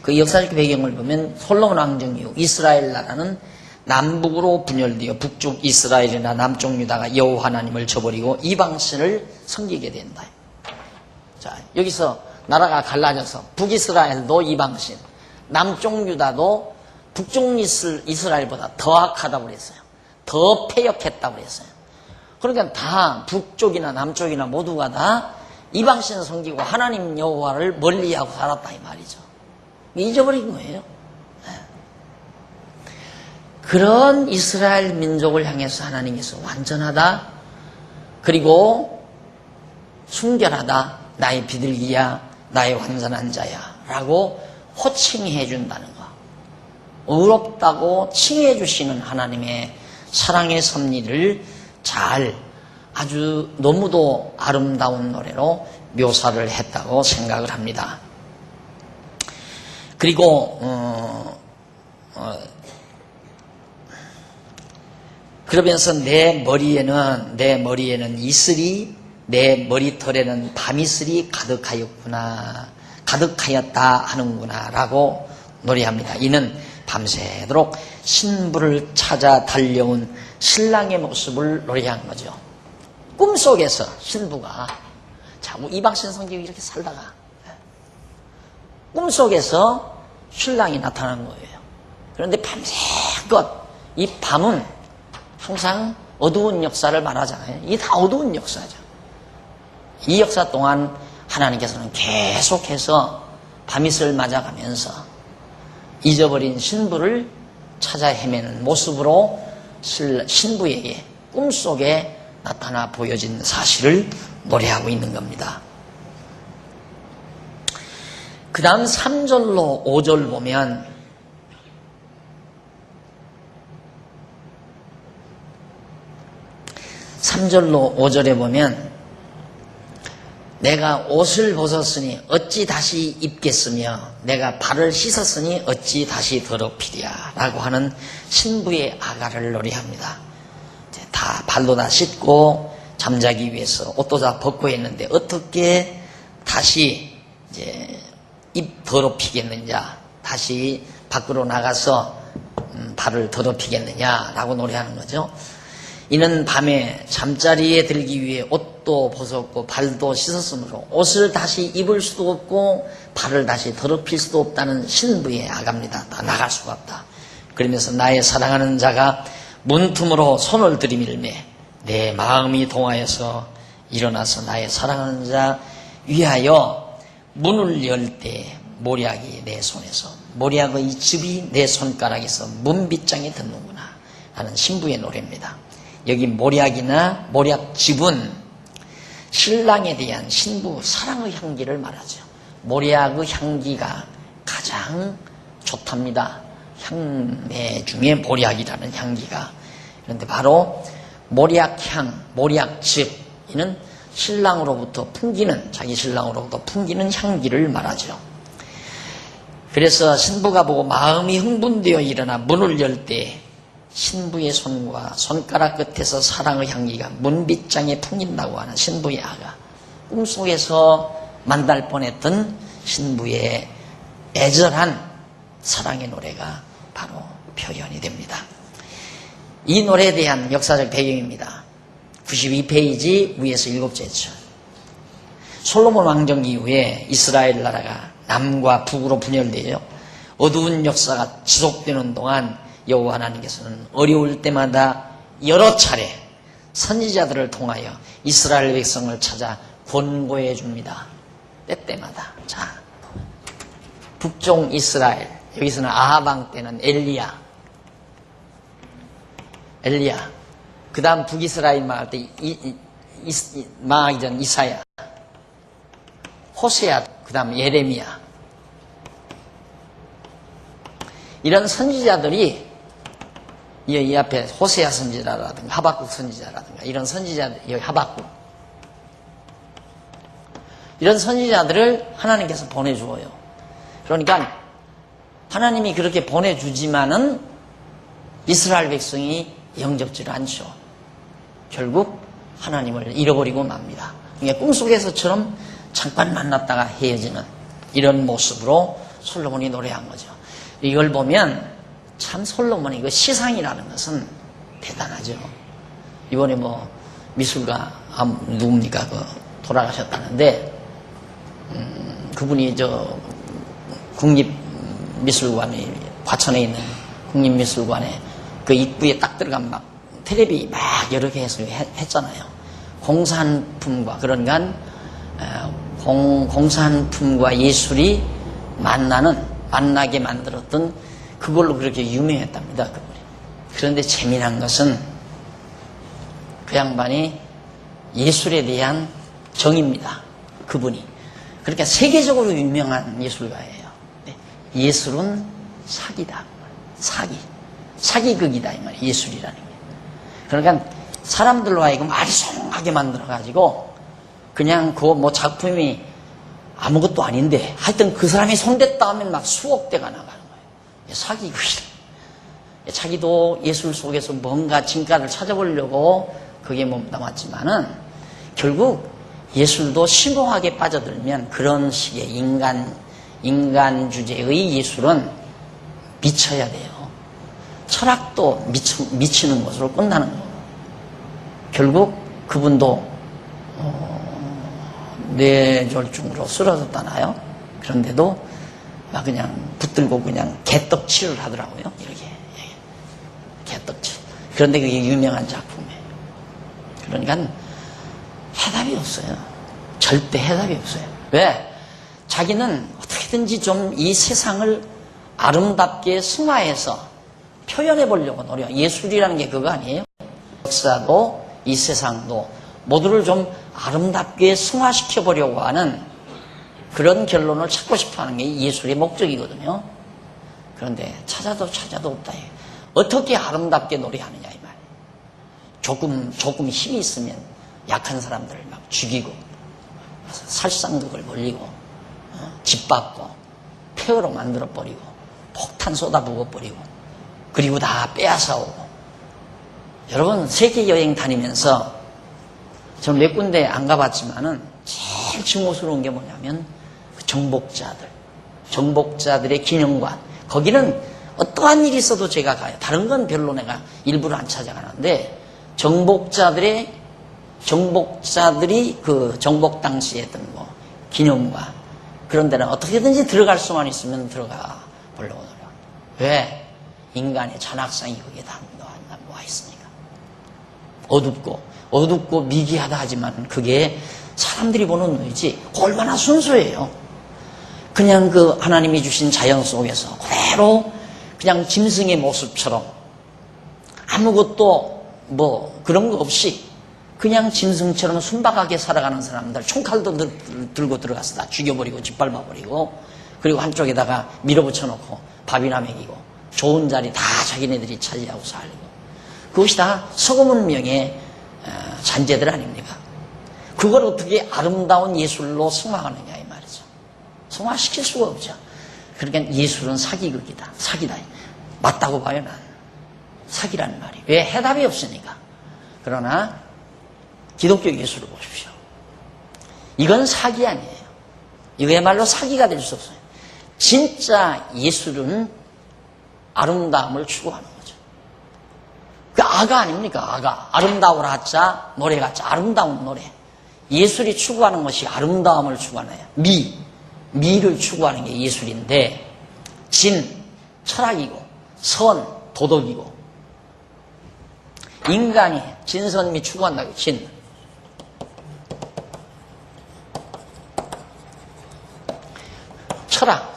그 역사적 배경을 보면 솔로몬 왕정 이후 이스라엘 나라는 남북으로 분열되어 북쪽 이스라엘이나 남쪽 유다가 여호와 하나님을 저버리고 이방신을 섬기게 된다. 자, 여기서 나라가 갈라져서 북이스라엘도 이방신, 남쪽 유다도 북쪽 이스라엘보다 더 악하다고 그랬어요. 더 패역했다고 그랬어요. 그러니까 다 북쪽이나 남쪽이나 모두가 다 이방신을 섬기고 하나님 여호와를 멀리하고 살았다 이 말이죠. 잊어버린 거예요. 그런 이스라엘 민족을 향해서 하나님께서 완전하다, 그리고 순결하다, 나의 비둘기야, 나의 완전한 자야 라고 호칭해 준다는 거. 의롭다고 칭해 주시는 하나님의 사랑의 섭리를 잘, 아주 너무도 아름다운 노래로 묘사를 했다고 생각을 합니다. 그리고 그러면서 내 머리에는 이슬이, 내 머리털에는 밤이슬이 가득하였다 하는구나 라고 노래합니다. 이는 밤새도록 신부를 찾아 달려온 신랑의 모습을 노래한 거죠. 꿈속에서 신부가 자꾸 이방신 성경이 이렇게 살다가 꿈속에서 신랑이 나타난 거예요. 그런데 밤새껏 이 밤은 항상 어두운 역사를 말하잖아요. 이게 다 어두운 역사죠. 이 역사 동안 하나님께서는 계속해서 밤이슬 맞아가면서 잊어버린 신부를 찾아 헤매는 모습으로 신부에게 꿈속에 나타나 보여진 사실을 노래하고 있는 겁니다. 그 다음 3절로 5절 보면 내가 옷을 벗었으니 어찌 다시 입겠으며 내가 발을 씻었으니 어찌 다시 더럽히랴 라고 하는 신부의 아가를 노래합니다. 다 발도 다 씻고 잠자기 위해서 옷도 다 벗고 했는데 어떻게 다시 이제 입 더럽히겠느냐, 다시 밖으로 나가서 발을 더럽히겠느냐라고 노래하는 거죠. 이는 밤에 잠자리에 들기 위해 옷도 벗었고 발도 씻었으므로 옷을 다시 입을 수도 없고 발을 다시 더럽힐 수도 없다는 신부의 아가입니다. 다 나갈 수가 없다. 그러면서 나의 사랑하는 자가 문틈으로 손을 들이밀매 내 마음이 동하여서 일어나서 나의 사랑하는 자 위하여 문을 열 때 모략이 내 손에서, 모략의 즙이 내 손가락에서 문빗장에 듣는구나 하는 신부의 노래입니다. 여기 모략이나 모략즙은 신랑에 대한 신부 사랑의 향기를 말하죠. 모략의 향기가 가장 좋답니다. 향내 중에 모략이라는 향기가. 그런데 바로 모략향, 모략즙, 이는 신랑으로부터 풍기는, 자기 신랑으로부터 풍기는 향기를 말하죠. 그래서 신부가 보고 마음이 흥분되어 일어나 문을 열 때 신부의 손과 손가락 끝에서 사랑의 향기가 문빗장에 풍긴다고 하는 신부의 아가, 꿈속에서 만날 뻔했던 신부의 애절한 사랑의 노래가 바로 표현이 됩니다. 이 노래에 대한 역사적 배경입니다. 92페이지 위에서 7째죠. 솔로몬 왕정 이후에 이스라엘 나라가 남과 북으로 분열되어 어두운 역사가 지속되는 동안 여호와 하나님께서는 어려울 때마다 여러 차례 선지자들을 통하여 이스라엘 백성을 찾아 권고해 줍니다. 때때마다. 자, 북종 이스라엘, 여기서는 아합 왕 때는 엘리야, 그 다음 북이스라엘 망할 때 망하기 전 이사야, 호세아, 그 다음 예레미야. 이런 선지자들이 이 앞에 호세아 선지자라든가 하박국 선지자라든가 이런 선지자들, 여기 하박국, 이런 선지자들을 하나님께서 보내주어요. 그러니까 하나님이 그렇게 보내주지만은 이스라엘 백성이 영접지를 않죠. 결국 하나님을 잃어버리고 맙니다. 그러니까 꿈속에서처럼 잠깐 만났다가 헤어지는 이런 모습으로 솔로몬이 노래한 거죠. 이걸 보면 참 솔로몬이 그 시상이라는 것은 대단하죠. 이번에 뭐 미술가 누굽니까 그 돌아가셨다는데 그분이 저 국립미술관이 과천에 있는 국립미술관에 그 입구에 딱 들어가면 막 텔레비 막 여러 개 해서 했잖아요. 공산품과 그러니까 공산품과 예술이 만나게 만들었던 그걸로 그렇게 유명했답니다. 그분이. 그런데 재미난 것은 그 양반이 예술에 대한 정입니다. 그분이. 그러니까 세계적으로 유명한 예술가예요. 예술은 사기다. 사기극이다. 이 말이에요. 예술이라는 게. 그러니까 사람들로 하여금 아리송하게 만들어가지고 그냥 그 뭐 작품이 아무것도 아닌데 하여튼 그 사람이 손댔다 하면 막 수억 대가 나가는 거예요. 사기극이다. 자기도 예술 속에서 뭔가 진가를 찾아보려고 그게 몸담았지만은 결국 예술도 심오하게 빠져들면 그런 식의 인간 주제의 예술은 미쳐야 돼요. 철학도 미치는 것으로 끝나는 거예요. 결국 그분도 뇌졸중으로 쓰러졌다나요? 그런데도 막 그냥 붙들고 그냥 개떡칠을 하더라고요. 이렇게 개떡칠. 그런데 그게 유명한 작품이에요. 그러니까 해답이 없어요. 절대 해답이 없어요. 왜? 자기는 어떻게든지 좀 이 세상을 아름답게 승화해서 표현해 보려고 노력. 예술이라는 게 그거 아니에요? 역사도 이 세상도 모두를 좀 아름답게 승화시켜 보려고 하는 그런 결론을 찾고 싶어 하는 게 예술의 목적이거든요. 그런데 찾아도 없다. 어떻게 아름답게 노래하느냐 이 말이에요. 조금 힘이 있으면 약한 사람들을 막 죽이고 살상극을 벌리고 짓밟고 폐허로 만들어버리고 폭탄 쏟아부어 버리고 그리고 다 빼앗아오고. 여러분 세계 여행 다니면서 저는 몇 군데 안 가봤지만은 제일 증오스러운 게 뭐냐면 그 정복자들의 기념관. 거기는 어떠한 일이 있어도 제가 가요. 다른 건 별로 내가 일부러 안 찾아가는데 정복자들이 그 정복 당시에 했던 뭐 기념관 그런 데는 어떻게든지 들어갈 수만 있으면 들어가 보려고 노력. 왜? 인간의 잔악상이 거기에 다 모아 있으니까. 어둡고 미개하다 하지만 그게 사람들이 보는 눈이지 얼마나 순수해요. 그냥 그 하나님이 주신 자연 속에서 그대로 그냥 짐승의 모습처럼 아무것도 뭐 그런 거 없이 그냥 짐승처럼 순박하게 살아가는 사람들 총칼도 들고 들어가서 다 죽여버리고 짓밟아버리고 그리고 한쪽에다가 밀어붙여 놓고 밥이나 먹이고 좋은 자리 다 자기네들이 차지하고 살고 그것이 다 서구문명의 잔재들 아닙니까? 그걸 어떻게 아름다운 예술로 승화하느냐 이 말이죠. 승화시킬 수가 없죠. 그러니까 예술은 사기극이다. 사기다. 맞다고 봐요 난. 사기라는 말이. 왜? 해답이 없으니까. 그러나 기독교 예술을 보십시오. 이건 사기 아니에요. 이거야말로 사기가 될 수 없어요. 진짜 예술은 아름다움을 추구하는 거죠. 그 아가 아닙니까? 아가. 아름다우라 하자 노래 같자 아름다운 노래. 예술이 추구하는 것이 아름다움을 추구하는 거예요. 미를 추구하는 게 예술인데 진, 철학이고 선, 도덕이고 인간이 진선미 추구한다고 진. 철학.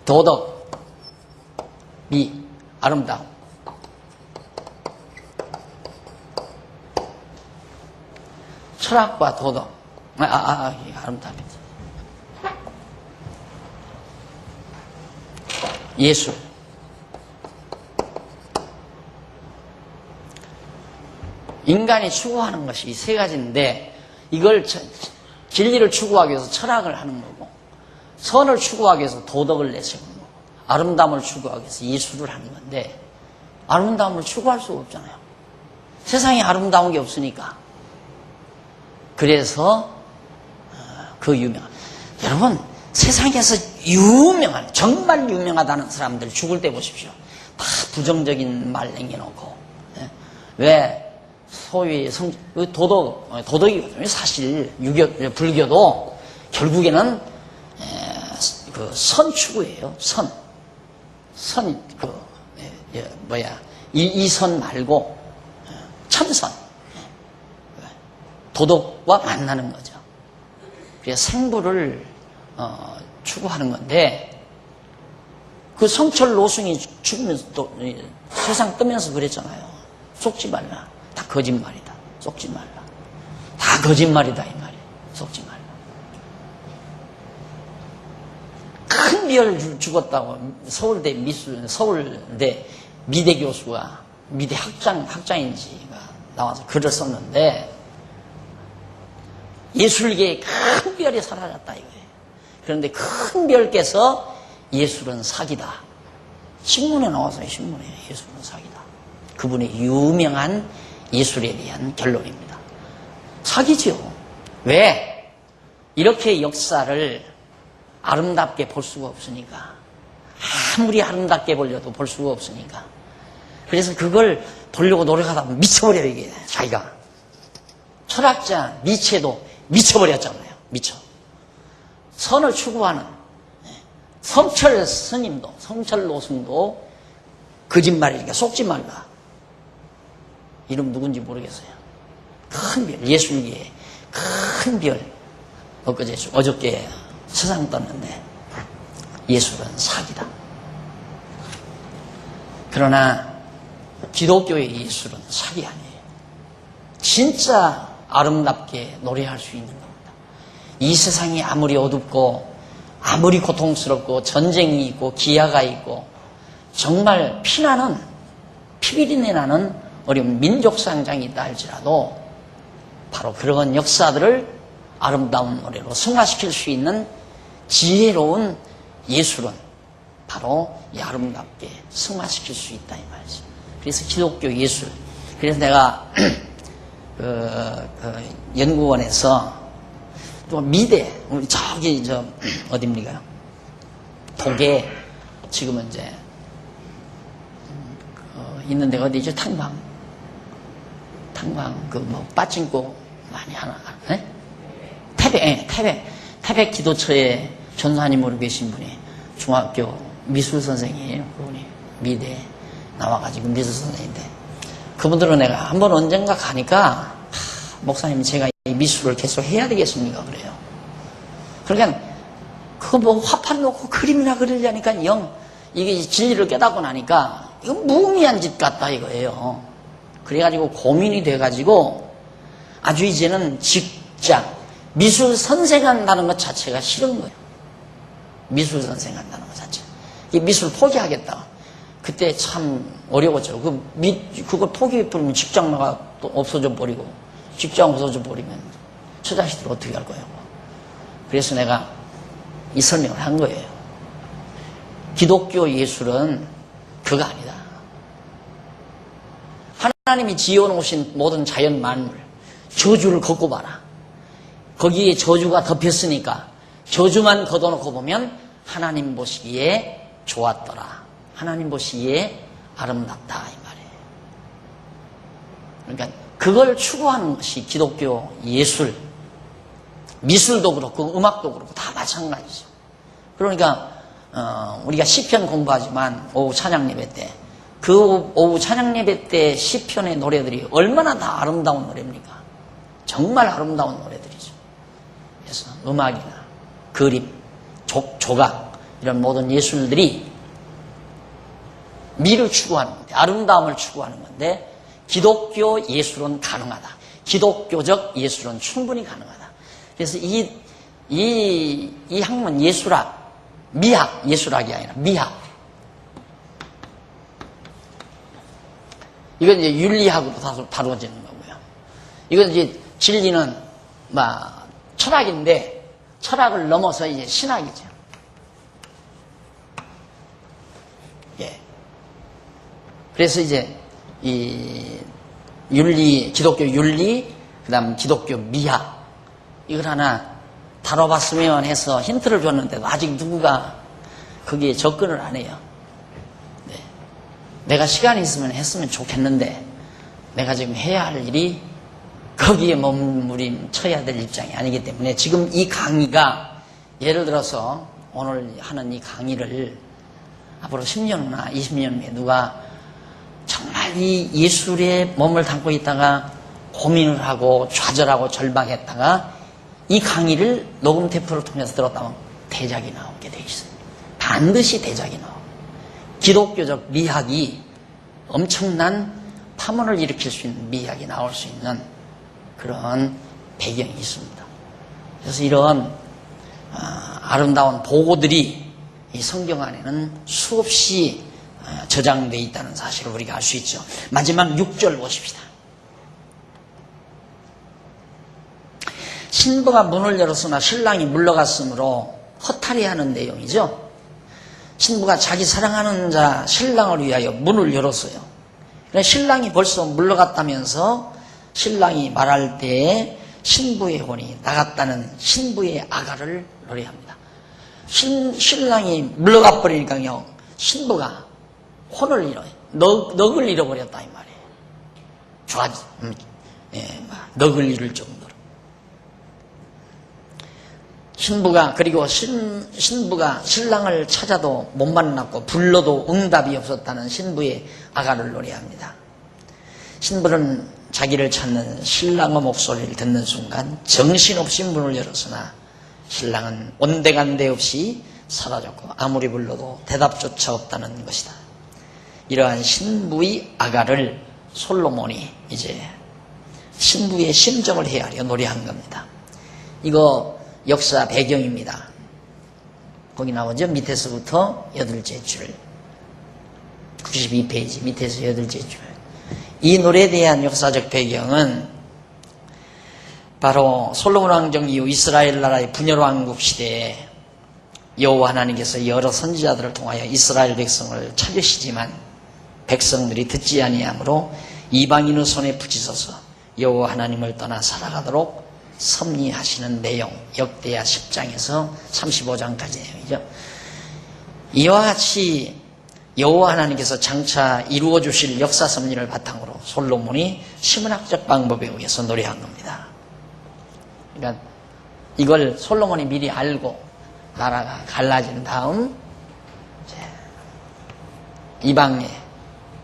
도덕, 미, 아름다움. 철학과 도덕, 아름다움이지. 예술. 인간이 추구하는 것이 이 세 가지인데, 이걸 진리를 추구하기 위해서 철학을 하는 거고, 선을 추구하기 위해서 도덕을 내세우는 거고, 아름다움을 추구하기 위해서 예술을 하는 건데, 아름다움을 추구할 수가 없잖아요. 세상에 아름다운 게 없으니까. 그래서 그 유명한, 여러분 세상에서 유명한, 정말 유명하다는 사람들 죽을 때 보십시오. 다 부정적인 말 남겨놓고. 왜? 소위 도덕이거든요. 사실 불교도 결국에는 그 선 추구예요. 이 선 말고 참선. 도덕과 만나는 거죠. 그래서 생부를 추구하는 건데, 그 성철 노승이 죽으면서 또 세상 뜨면서 그랬잖아요. 속지 말라. 다 거짓말이다. 속지 말라. 다 거짓말이다 이 말이에요. 속지 말라. 큰 별 죽었다고 서울대 미대 교수가, 미대 학장인지가 나와서 글을 썼는데, 예술계의 큰 별이 사라졌다 이거예요. 그런데 큰 별께서 예술은 사기다. 신문에 나와서요. 신문에 예술은 사기다. 그분의 유명한 예술에 대한 결론입니다. 사기죠. 왜? 이렇게 역사를 아름답게 볼 수가 없으니까. 아무리 아름답게 보려도 볼 수가 없으니까. 그래서 그걸 보려고 노력하다 보면 미쳐버려요 이게. 자기가. 철학자 니체도 미쳐버렸잖아요. 미쳐. 선을 추구하는 성철 스님도, 성철 노승도 거짓말이니까 속지 말라. 이름 누군지 모르겠어요. 큰 별, 예술계의 큰 별. 어저께 세상 떴는데 예술은 사기다. 그러나 기독교의 예술은 사기 아니에요. 진짜 아름답게 노래할 수 있는 겁니다. 이 세상이 아무리 어둡고 아무리 고통스럽고 전쟁이 있고 기아가 있고 정말 피나는 피비린내 나는 어려운 민족상장이 있다 할지라도 바로 그런 역사들을 아름다운 노래로 승화시킬 수 있는 지혜로운 예술은 바로 이 아름답게 승화시킬 수 있다 이 말이죠. 그래서 기독교 예술. 그래서 내가 연구원에서 또 미대, 우리 저기 어딥니까요? 독에 지금은 이제 있는 데가 어디죠? 탕방 빠찡고 많이 하나, 네? 태백 기도처에 전사님으로 계신 분이 중학교 미술 선생이에요. 그분이 미대 나와가지고 미술 선생인데, 그분들은 내가 한번 언젠가 가니까 목사님 제가 이 미술을 계속 해야 되겠습니까? 그래요. 그러니까 그거 뭐 화판 놓고 그림이나 그리려니까 이게 진리를 깨닫고 나니까 이건 무의미한 짓 같다 이거예요. 그래가지고 고민이 돼가지고 아주 이제는 직장 미술 선생 한다는 것 자체가 싫은 거예요. 미술 선생 한다는 것 자체. 이 미술 포기하겠다. 그때 참 어려웠죠. 그걸 포기해버리면 직장 나가 또 없어져 버리고, 직장 없어져 버리면 처자식들 어떻게 할 거예요? 그래서 내가 이 설명을 한 거예요. 기독교 예술은 그거 아니다. 하나님이 지어놓으신 모든 자연 만물, 저주를 걷고 봐라. 거기에 저주가 덮였으니까 저주만 걷어놓고 보면 하나님 보시기에 좋았더라. 하나님 보시기에 아름답다 이 말이에요. 그러니까 그걸 추구하는 것이 기독교 예술, 미술도 그렇고 음악도 그렇고 다 마찬가지죠. 그러니까 우리가 시편 공부하지만 오후 찬양 예배 때, 그 오후 찬양 예배 때 시편의 노래들이 얼마나 다 아름다운 노래입니까? 정말 아름다운 노래들이죠. 그래서 음악이나 그림, 조각 이런 모든 예술들이 미를 추구하는 건데, 아름다움을 추구하는 건데, 기독교 예술은 가능하다. 기독교적 예술은 충분히 가능하다. 그래서 이 학문 예술학, 미학, 예술학이 아니라 미학. 이건 이제 윤리학으로 다루어지는 거고요. 이건 이제 진리는 철학인데, 철학을 넘어서 이제 신학이죠. 예. 그래서 이제 이 윤리, 기독교 윤리, 그 다음 기독교 미학, 이걸 하나 다뤄봤으면 해서 힌트를 줬는데도 아직 누구가 거기에 접근을 안 해요. 네. 내가 시간이 있으면 했으면 좋겠는데, 내가 지금 해야 할 일이 거기에 몸부림쳐야 될 입장이 아니기 때문에, 지금 이 강의가 예를 들어서 오늘 하는 이 강의를 앞으로 10년 후나 20년 후에 누가 정말 이 예술에 몸을 담고 있다가 고민을 하고 좌절하고 절망했다가 이 강의를 녹음 테이프를 통해서 들었다면 대작이 나오게 돼 있어요. 반드시 대작이 나와요. 기독교적 미학이 엄청난 파문을 일으킬 수 있는 미학이 나올 수 있는 그런 배경이 있습니다. 그래서 이런 아름다운 보고들이 이 성경 안에는 수없이 저장되어 있다는 사실을 우리가 알 수 있죠. 마지막 6절 보십시다. 신부가 문을 열었으나 신랑이 물러갔으므로 허탈해하는 내용이죠. 신부가 자기 사랑하는 자 신랑을 위하여 문을 열었어요. 신랑이 벌써 물러갔다면서 신랑이 말할 때에 신부의 혼이 나갔다는 신부의 아가를 노래합니다. 신랑이 물러가 버리니까요, 신부가 혼을 잃어요. 넋을 잃어버렸다 이 말이에요. 넋을 잃을 정도로. 그리고 신부가 신랑을 찾아도 못 만났고 불러도 응답이 없었다는 신부의 아가를 노래합니다. 신부는 자기를 찾는 신랑의 목소리를 듣는 순간 정신없이 문을 열었으나 신랑은 온데간데 없이 사라졌고 아무리 불러도 대답조차 없다는 것이다. 이러한 신부의 아가를 솔로몬이 이제 신부의 심정을 헤아려 노래한 겁니다. 이거 역사 배경입니다. 거기 나오죠. 밑에서부터 8째 줄, 92페이지 밑에서 8째 줄. 이 노래에 대한 역사적 배경은 바로 솔로몬 왕정 이후 이스라엘 나라의 분열왕국 시대에 여호와 하나님께서 여러 선지자들을 통하여 이스라엘 백성을 찾으시지만 백성들이 듣지 아니하므로 이방인의 손에 부치셔서 여호와 하나님을 떠나 살아가도록 섭리하시는 내용, 역대하 10장에서 35장까지 내용이죠. 이와 같이 여호와 하나님께서 장차 이루어 주실 역사 섭리를 바탕으로 솔로몬이 시문학적 방법에 의해서 노래한 겁니다. 그러니까 이걸 솔로몬이 미리 알고 나라가 갈라진 다음 이방의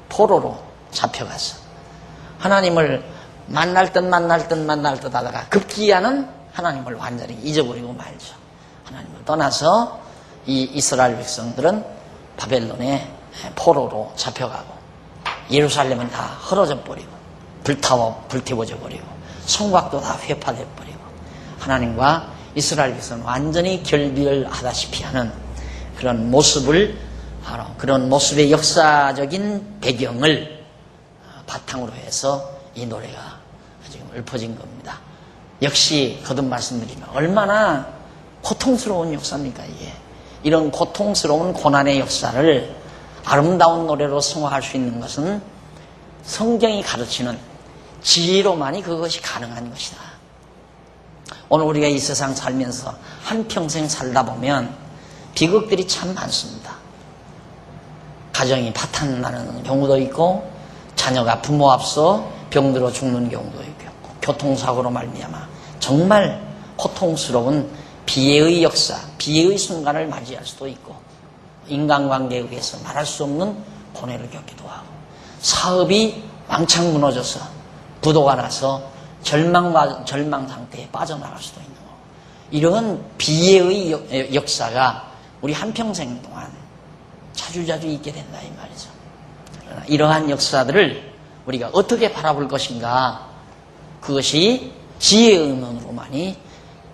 포로로 잡혀가서 하나님을 만날 듯 하다가 급기야는 하나님을 완전히 잊어버리고 말죠. 하나님을 떠나서 이 이스라엘 백성들은 바벨론의 포로로 잡혀가고 예루살렘은 다 헐어져 버리고 불태워져 버리고 성곽도 다 회파돼 버리고 하나님과 이스라엘 백성은 완전히 결별하다시피 하는 그런 모습을 바로 그런 모습의 역사적인 배경을 바탕으로 해서 이 노래가 지금 읊어진 겁니다. 역시 거듭 말씀드리면 얼마나 고통스러운 역사입니까 이게. 이런 고통스러운 고난의 역사를 아름다운 노래로 성화할 수 있는 것은 성경이 가르치는 지혜로만이 그것이 가능한 것이다. 오늘 우리가 이 세상 살면서 한평생 살다 보면 비극들이 참 많습니다. 가정이 파탄나는 경우도 있고 자녀가 부모 앞서 병들어 죽는 경우도 있고 교통사고로 말미암아 정말 고통스러운 비애의 역사, 비애의 순간을 맞이할 수도 있고 인간관계에 의해서 말할 수 없는 고뇌를 겪기도 하고 사업이 왕창 무너져서 부도가 나서 절망 상태에 빠져나갈 수도 있는 거고 이런 비애의 역사가 우리 한평생 동안 자주자주 있게 된다 이 말이죠. 그러나 이러한 역사들을 우리가 어떻게 바라볼 것인가, 그것이 지혜의 의문으로만이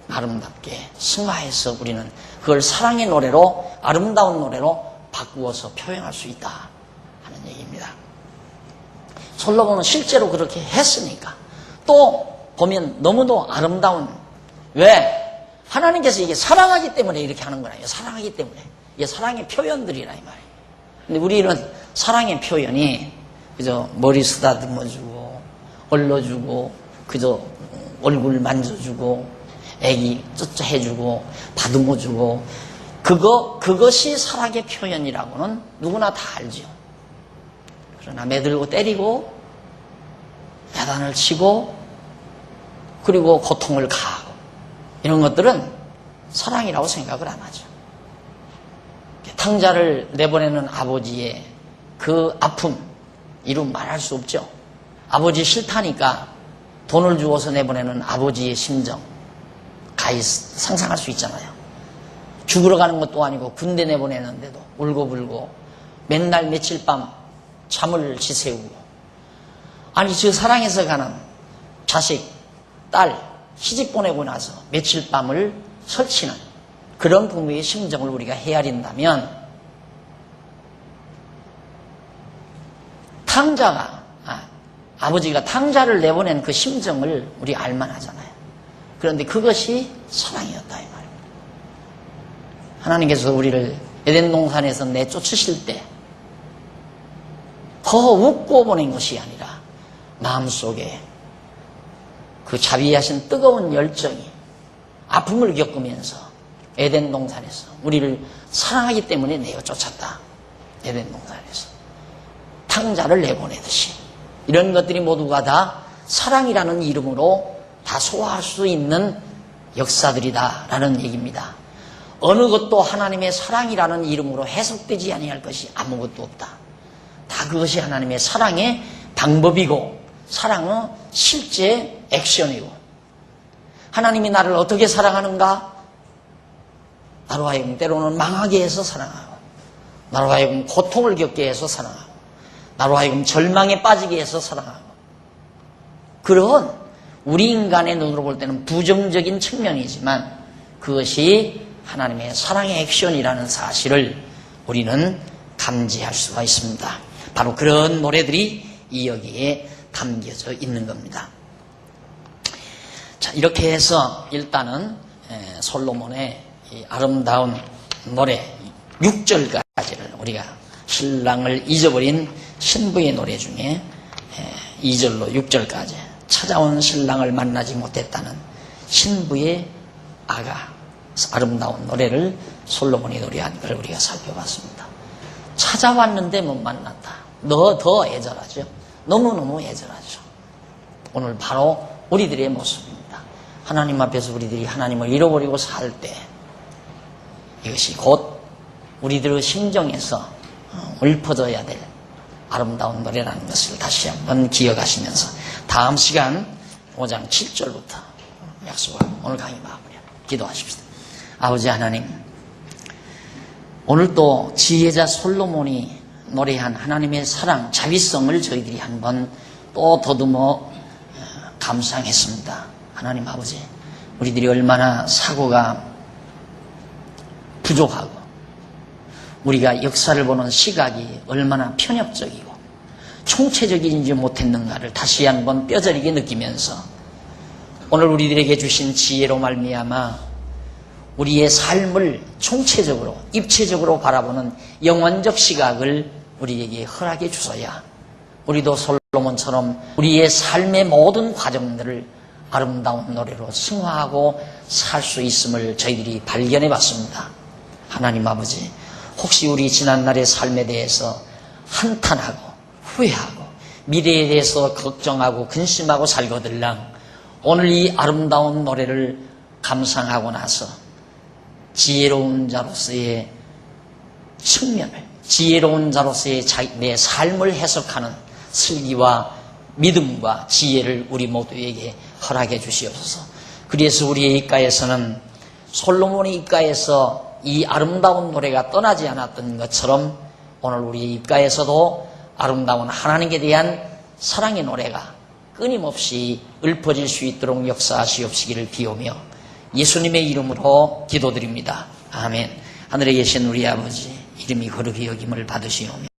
아름답게 승화해서 우리는 그걸 사랑의 노래로, 아름다운 노래로 바꾸어서 표현할 수 있다 하는 얘기입니다. 솔로몬은 실제로 그렇게 했으니까. 또 보면 너무도 아름다운, 왜? 하나님께서 이게 사랑하기 때문에 이렇게 하는 거예요. 사랑하기 때문에. 이게 사랑의 표현들이라 이 말이에요. 근데 우리는 사랑의 표현이 그저 머리 쓰다듬어주고, 얼러주고, 그저 얼굴 만져주고, 애기 쩌쩌 해주고, 다듬어주고, 그것이 사랑의 표현이라고는 누구나 다 알죠. 그러나 매들고 때리고, 야단을 치고, 그리고 고통을 가하고, 이런 것들은 사랑이라고 생각을 안 하죠. 탕자를 내보내는 아버지의 그 아픔, 이루 말할 수 없죠. 아버지 싫다니까 돈을 주어서 내보내는 아버지의 심정, 가히 상상할 수 있잖아요. 죽으러 가는 것도 아니고 군대 내보내는데도 울고불고 맨날 며칠 밤 잠을 지새우고, 아니 저 사랑해서 가는 자식, 딸 시집 보내고 나서 며칠 밤을 설치는 그런 부모의 심정을 우리가 헤아린다면, 아버지가 탕자를 내보낸 그 심정을 우리 알만 하잖아요. 그런데 그것이 사랑이었다 이 말입니다. 하나님께서 우리를 에덴 동산에서 내쫓으실 때 더 웃고 보낸 것이 아니라 마음속에 그 자비하신 뜨거운 열정이 아픔을 겪으면서 에덴 동산에서 우리를 사랑하기 때문에 내어 쫓았다. 에덴 동산에서 탕자를 내보내듯이 이런 것들이 모두가 다 사랑이라는 이름으로 다 소화할 수 있는 역사들이다라는 얘기입니다. 어느 것도 하나님의 사랑이라는 이름으로 해석되지 아니할 것이 아무것도 없다. 다 그것이 하나님의 사랑의 방법이고 사랑은 실제 액션이고, 하나님이 나를 어떻게 사랑하는가? 나로 하여금 때로는 망하게 해서 사랑하고, 나로 하여금 고통을 겪게 해서 사랑하고, 나로 하여금 절망에 빠지게 해서 사랑하고, 그런 우리 인간의 눈으로 볼 때는 부정적인 측면이지만 그것이 하나님의 사랑의 액션이라는 사실을 우리는 감지할 수가 있습니다. 바로 그런 노래들이 이 여기에 담겨져 있는 겁니다. 자, 이렇게 해서 일단은 솔로몬의 이 아름다운 노래 6절까지를 우리가 신랑을 잊어버린 신부의 노래 중에 2절로 6절까지 찾아온 신랑을 만나지 못했다는 신부의 아름다운 노래를 솔로몬이 노래한 걸 우리가 살펴봤습니다. 찾아왔는데 못 만났다. 더 애절하죠. 너무너무 애절하죠. 오늘 바로 우리들의 모습입니다. 하나님 앞에서 우리들이 하나님을 잃어버리고 살 때 이것이 곧 우리들의 심정에서 읊어져야 될 아름다운 노래라는 것을 다시 한번 기억하시면서 다음 시간 5장 7절부터 약속하고 오늘 강의 마무리합니다. 기도하십시다. 아버지 하나님, 오늘 또 지혜자 솔로몬이 노래한 하나님의 사랑, 자비성을 저희들이 한번 또 더듬어 감상했습니다. 하나님 아버지, 우리들이 얼마나 사고가 부족하고 우리가 역사를 보는 시각이 얼마나 편협적이고 총체적이지 못했는가를 다시 한번 뼈저리게 느끼면서 오늘 우리들에게 주신 지혜로 말미암아 우리의 삶을 총체적으로, 입체적으로 바라보는 영원적 시각을 우리에게 허락해 주소야 우리도 솔로몬처럼 우리의 삶의 모든 과정들을 아름다운 노래로 승화하고 살 수 있음을 저희들이 발견해 봤습니다. 하나님 아버지, 혹시 우리 지난날의 삶에 대해서 한탄하고 후회하고 미래에 대해서 걱정하고 근심하고 살거들랑 오늘 이 아름다운 노래를 감상하고 나서 지혜로운 자로서의 측면을, 지혜로운 자로서의 내 삶을 해석하는 슬기와 믿음과 지혜를 우리 모두에게 허락해 주시옵소서. 그래서 우리의 입가에서는 솔로몬의 입가에서 이 아름다운 노래가 떠나지 않았던 것처럼 오늘 우리 입가에서도 아름다운 하나님께 대한 사랑의 노래가 끊임없이 읊어질 수 있도록 역사하시옵시기를 비오며 예수님의 이름으로 기도드립니다. 아멘. 하늘에 계신 우리 아버지, 이름이 거룩히 여김을 받으시오며